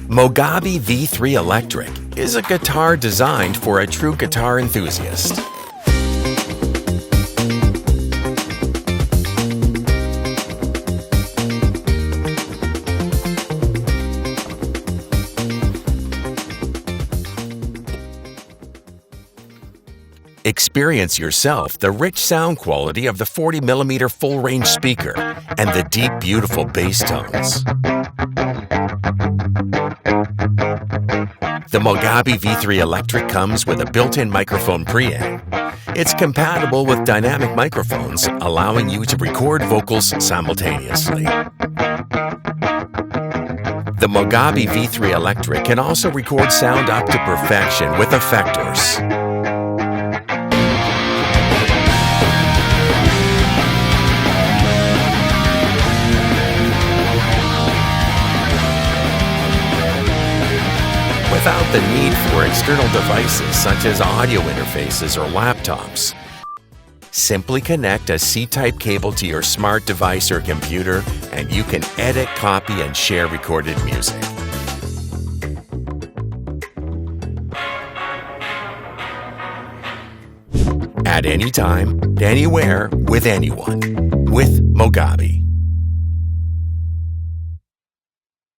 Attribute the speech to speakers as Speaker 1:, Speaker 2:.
Speaker 1: MOGABI V3 Electric is a guitar designed for a true guitar enthusiast. Experience yourself the rich sound quality of the 40mm full-range speaker and the deep, beautiful bass tones. The MOGABI V3 Electric comes with a built-in microphone preamp. It's compatible with dynamic microphones, allowing you to record vocals simultaneously. The MOGABI V3 Electric can also record sound up to perfection with effectors. Without the need for external devices such as audio interfaces or laptops. Simply connect a C-type cable to your smart device or computer, and you can edit, copy, and share recorded music. At any time, anywhere, with anyone, with MOGABI.